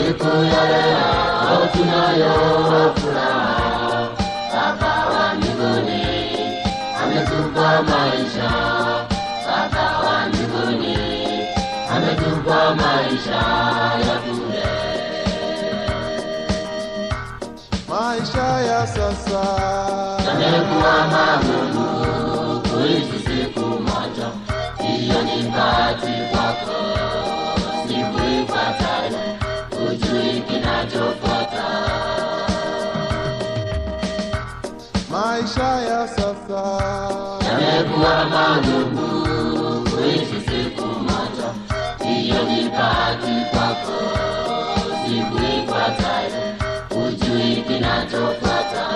siku ya leo tunayo furaha. Baba wa mbinguni ametupa maisha. Baba wa mbinguni ametupa maisha ya bure. Maisha ya sasa yamekuwa magumu kuishi siku moja. Hiyo ni bahati kwako, siku ifuatayo hujui kinachofuata. Maisha ya sasa yamekuwa magumu kuishi siku moja. Hiyo ni bahati kwako, siku ifuatayo hujui kinachofuata.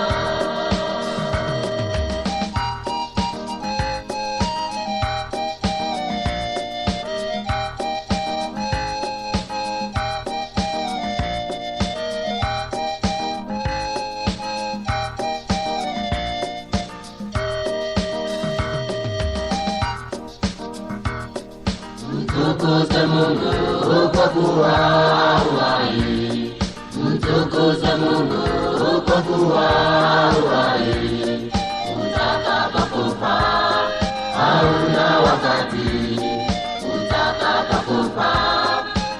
Mtukuze Mungu kwa kuwa uhai. Mtukuze Mungu kwa kuwa uhai. Utakapokufa hauna wakati. Utakapokufa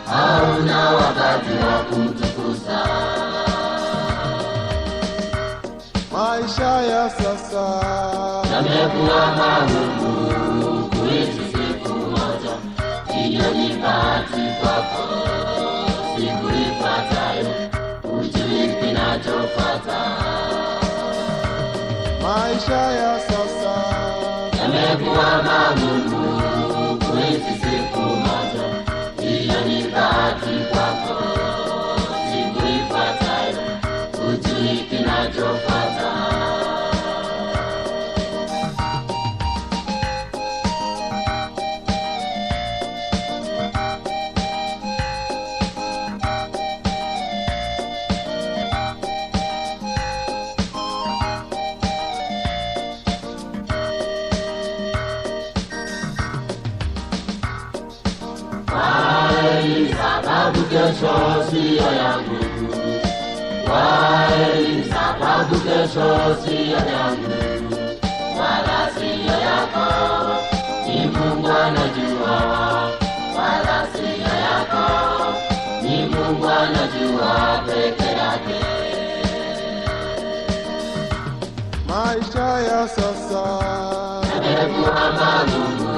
hauna wakati wa kumtukuza. maisha ya sasa yamekuwa magumu kuishi siku moja. Hiyo ni bahati kwako, siku ifuatayo hujui kinachofuata. maisha ya sasa yamekuwa magumu kuishi siku moja. Hiyo ni bahati kwako, siku ifuatayo hujui kinachofuata. Sababu kesho siyo yangu. Wai, sababu kesho siyo yangu, wala siyo yako. Ni Mungu anajua, wala siyo yako. Ni Mungu anajua peke yake. maisha ya sasa yamekuwa magumu